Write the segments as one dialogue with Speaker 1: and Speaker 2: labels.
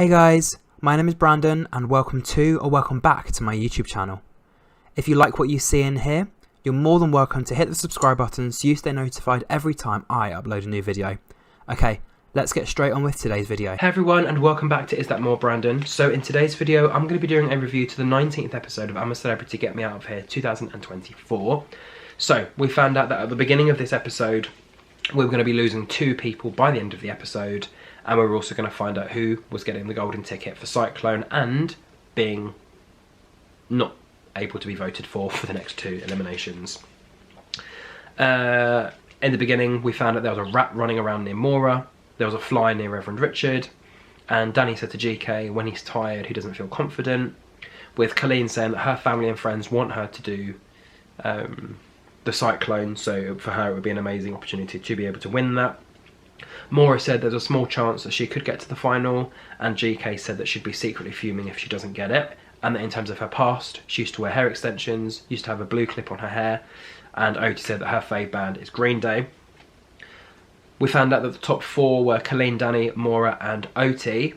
Speaker 1: Hey guys, my name is Brandon and welcome to or welcome back to my YouTube channel. If you like what you see in here, you're more than welcome to hit the subscribe button so you stay notified every time I upload a new video. Okay, let's get straight on with today's video.
Speaker 2: Hey everyone and welcome back to Is That More Brandon. So in today's video I'm going to be doing a review to the 19th episode of I'm a Celebrity Get Me Out of Here 2024. So we found out that at the beginning of this episode we were going to be losing 2 people by the end of the episode, and we were also going to find out who was getting the golden ticket for Cyclone and being not able to be voted for the next 2 eliminations. In the beginning we found out there was a rat running around near Maura, there was a fly near Reverend Richard, and Danny said to GK when he's tired he doesn't feel confident, with Colleen saying that her family and friends want her to do the Cyclone, so for her it would be an amazing opportunity to be able to win that. Maura said there's a small chance that she could get to the final, and GK said that she'd be secretly fuming if she doesn't get it, and that in terms of her past, she used to wear hair extensions, used to have a blue clip on her hair, and Oti said that her fave band is Green Day. We found out that the top 4 were Colleen, Danny, Maura and Oti,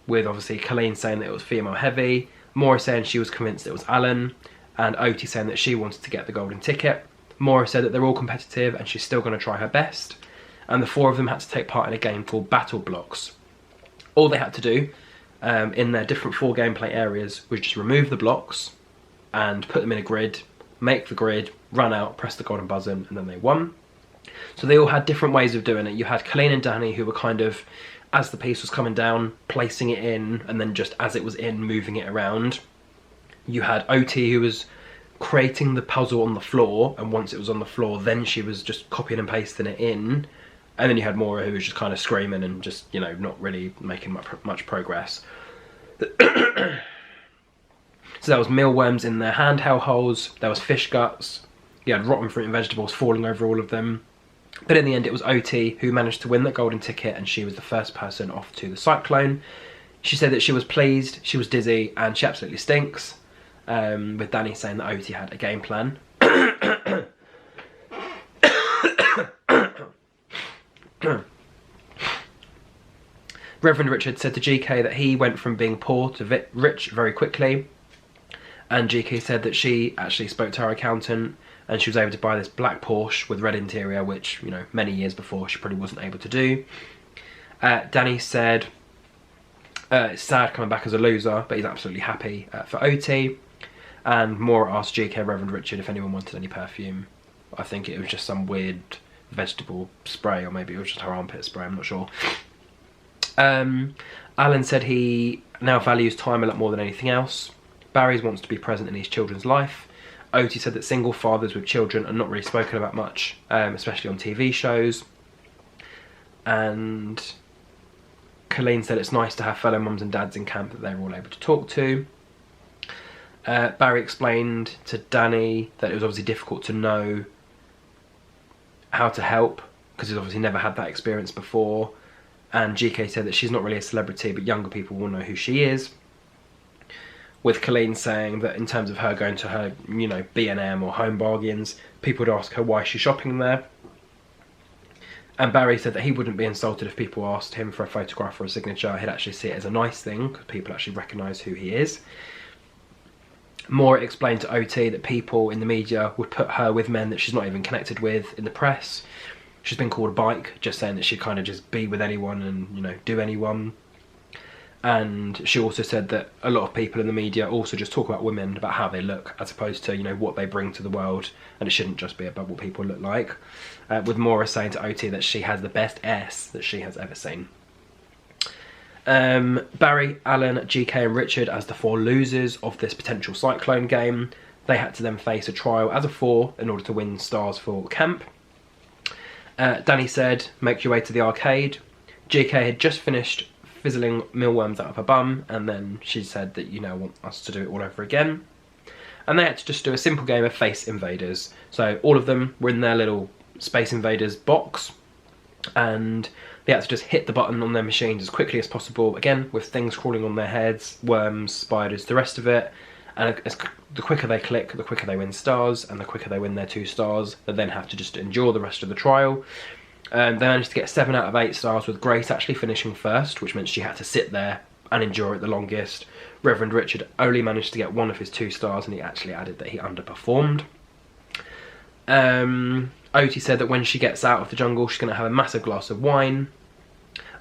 Speaker 2: with obviously Colleen saying that it was female heavy, Maura saying she was convinced it was Alan, and Oti saying that she wanted to get the golden ticket. Maura said that they're all competitive and she's still going to try her best, and the 4 of them had to take part in a game called Battle Blocks. All they had to do in their different 4 gameplay areas was just remove the blocks and put them in a grid, make the grid, run out, press the golden buzzer, and then they won. So they all had different ways of doing it. You had Colleen and Danny who were kind of, as the piece was coming down, placing it in, and then just as it was in, moving it around. You had Oti who was creating the puzzle on the floor, and once it was on the floor then she was just copying and pasting it in. And then you had Maura who was just kind of screaming and just, you know, not really making much progress. So there was mealworms in their handheld holes, there was fish guts, you had rotten fruit and vegetables falling over all of them. But in the end it was Oti who managed to win that golden ticket, and she was the first person off to the Cyclone. She said that she was pleased, she was dizzy, and she absolutely stinks. With Danny saying that Oti had a game plan. Reverend Richard said to GK that he went from being poor to rich very quickly, and GK said that she actually spoke to her accountant and she was able to buy this black Porsche with red interior, which, you know, many years before she probably wasn't able to do. Danny said it's sad coming back as a loser, but he's absolutely happy for Oti. And Maura asked GK and Reverend Richard if anyone wanted any perfume. I think it was just some weird vegetable spray, or maybe it was just her armpit spray, I'm not sure. Alan said he now values time a lot more than anything else. Barry wants to be present in his children's life. Oti said that single fathers with children are not really spoken about much, especially on TV shows. And Colleen said it's nice to have fellow mums and dads in camp that they're all able to talk to. Barry explained to Danny that it was obviously difficult to know how to help because he's obviously never had that experience before, and GK said that she's not really a celebrity but younger people will know who she is, with Colleen saying that in terms of her going to her, you know, B&M or Home Bargains, people would ask her why she's shopping there. And Barry said that he wouldn't be insulted if people asked him for a photograph or a signature. He'd actually see it as a nice thing because people actually recognise who he is. Maura explained to Oti that people in the media would put her with men that she's not even connected with in the press. She's been called a bike, just saying that she'd kind of just be with anyone and, you know, do anyone. And she also said that a lot of people in the media also just talk about women, about how they look, as opposed to, you know, what they bring to the world, and it shouldn't just be about what people look like. With Maura saying to Oti that she has the best S that she has ever seen. Barry, Alan, GK and Richard as the 4 losers of this potential Cyclone game. They had to then face a trial as a 4 in order to win stars for camp. Danny said, make your way to the arcade. GK had just finished fizzling mealworms out of her bum, and then she said that, you know, want us to do it all over again. And they had to just do a simple game of Face Invaders. So all of them were in their little Space Invaders box, and they had to just hit the button on their machines as quickly as possible, again with things crawling on their heads, worms, spiders, the rest of it. And the quicker they click, the quicker they win stars, and the quicker they win their 2 stars, they then have to just endure the rest of the trial. They managed to get 7 out of 8 stars, with Grace actually finishing first, which meant she had to sit there and endure it the longest. Reverend Richard only managed to get 1 of his 2 stars, and he actually added that he underperformed. Oti said that when she gets out of the jungle, she's going to have a massive glass of wine.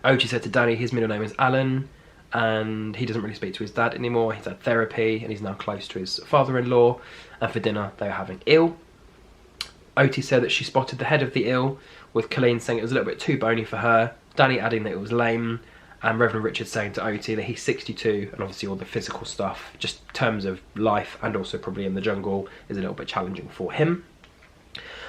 Speaker 2: Oti said to Danny his middle name is Alan, and he doesn't really speak to his dad anymore. He's had therapy, and he's now close to his father-in-law, and for dinner they were having eel. Oti said that she spotted the head of the eel, with Colleen saying it was a little bit too bony for her, Danny adding that it was lame, and Reverend Richard saying to Oti that he's 62, and obviously all the physical stuff, just in terms of life and also probably in the jungle, is a little bit challenging for him.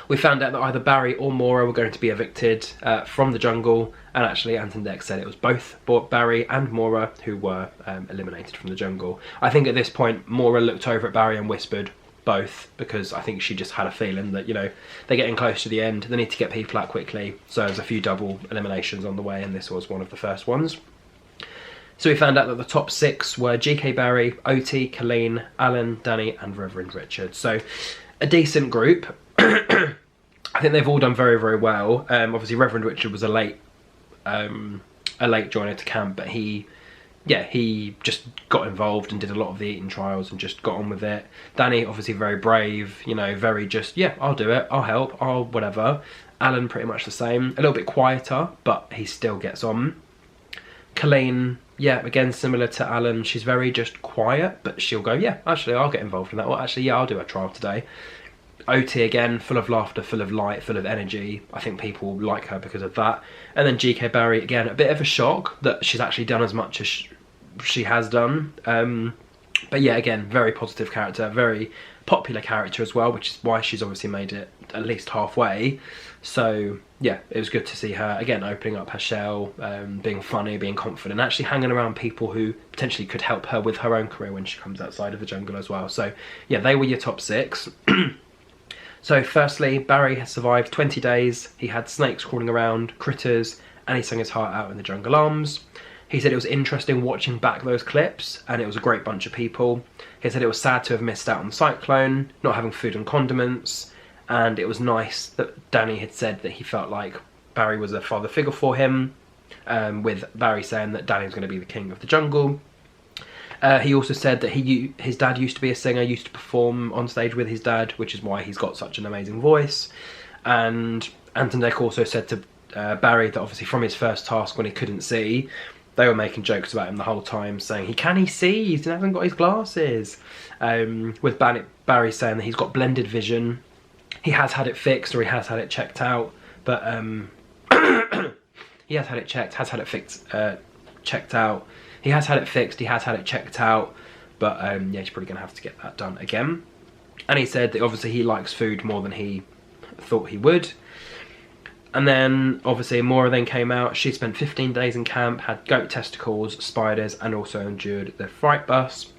Speaker 2: We found out that either Barry or Maura were going to be evicted from the jungle, and actually Anton Deck said it was both Barry and Maura who were eliminated from the jungle. I think at this point Maura looked over at Barry and whispered both, because I think she just had a feeling that, you know, they're getting close to the end, they need to get people out quickly, so there's a few double eliminations on the way, and this was one of the first ones. So we found out that the top 6 were GK Barry, Oti, Colleen, Alan, Danny and Reverend Richard. So a decent group. I think they've all done very, very well. Obviously Reverend Richard was a late joiner to camp, but he just got involved and did a lot of the eating trials and just got on with it. Danny, obviously very brave, you know, very just, yeah, I'll do it, I'll help, I'll whatever. Alan, pretty much the same. A little bit quieter, but he still gets on. Colleen, yeah, again, similar to Alan, she's very just quiet, but she'll go, yeah, actually, I'll get involved in that. Or actually, yeah, I'll do a trial today. Oti, again, full of laughter, full of light, full of energy. I think people like her because of that. And then GK Barry, again, a bit of a shock that she's actually done as much as she has done. But yeah, again, very positive character, very popular character as well, which is why she's obviously made it at least halfway. So yeah, it was good to see her, again, opening up her shell, being funny, being confident, actually hanging around people who potentially could help her with her own career when she comes outside of the jungle as well. So yeah, they were your top 6. So firstly, Barry has survived 20 days. He had snakes crawling around, critters, and he sang his heart out in the jungle arms. He said it was interesting watching back those clips, and it was a great bunch of people. He said it was sad to have missed out on the cyclone, not having food and condiments, and it was nice that Danny had said that he felt like Barry was a father figure for him, with Barry saying that Danny was going to be the king of the jungle. He also said that his dad used to be a singer, used to perform on stage with his dad, which is why he's got such an amazing voice. And Anton Deck also said to Barry that obviously from his first task when he couldn't see, they were making jokes about him the whole time, saying, can he see? He hasn't got his glasses. With Barry saying that he's got blended vision. He has had it fixed, or he has had it checked out, but he has had it checked, has had it fixed, checked out. He has had it fixed, he has had it checked out, but yeah, he's probably going to have to get that done again. And he said that obviously he likes food more than he thought he would. And then obviously Maura then came out. She spent 15 days in camp, had goat testicles, spiders, and also endured the fright bus.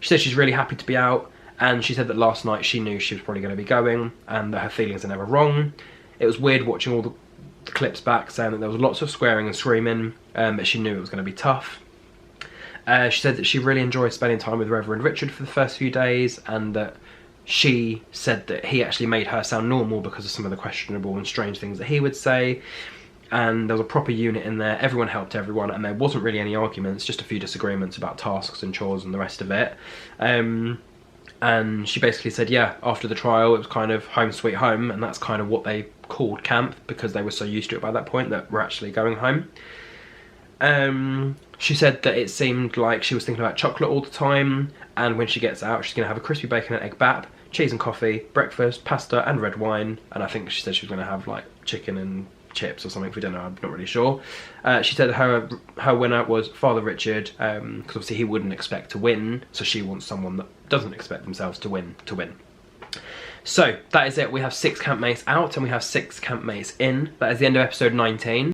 Speaker 2: She said she's really happy to be out, and she said that last night she knew she was probably going to be going, and that her feelings are never wrong. It was weird watching all the clips back, saying that there was lots of swearing and screaming, but she knew it was going to be tough. She said that she really enjoyed spending time with Reverend Richard for the first few days, and that she said that he actually made her sound normal because of some of the questionable and strange things that he would say. And there was a proper unit in there, everyone helped everyone, and there wasn't really any arguments, just a few disagreements about tasks and chores and the rest of it. And she basically said, yeah, after the trial it was kind of home sweet home, and that's kind of what they called camp, because they were so used to it by that point that we're actually going home. She said that it seemed like she was thinking about chocolate all the time, and when she gets out she's going to have a crispy bacon and egg bap, cheese and coffee, breakfast, pasta and red wine, and I think she said she was going to have like chicken and chips or something for dinner, I'm not really sure. She said her winner was Father Richard, because obviously he wouldn't expect to win, so she wants someone that doesn't expect themselves to win. So that is it. We have 6 campmates out and we have 6 campmates in. That is the end of episode 19.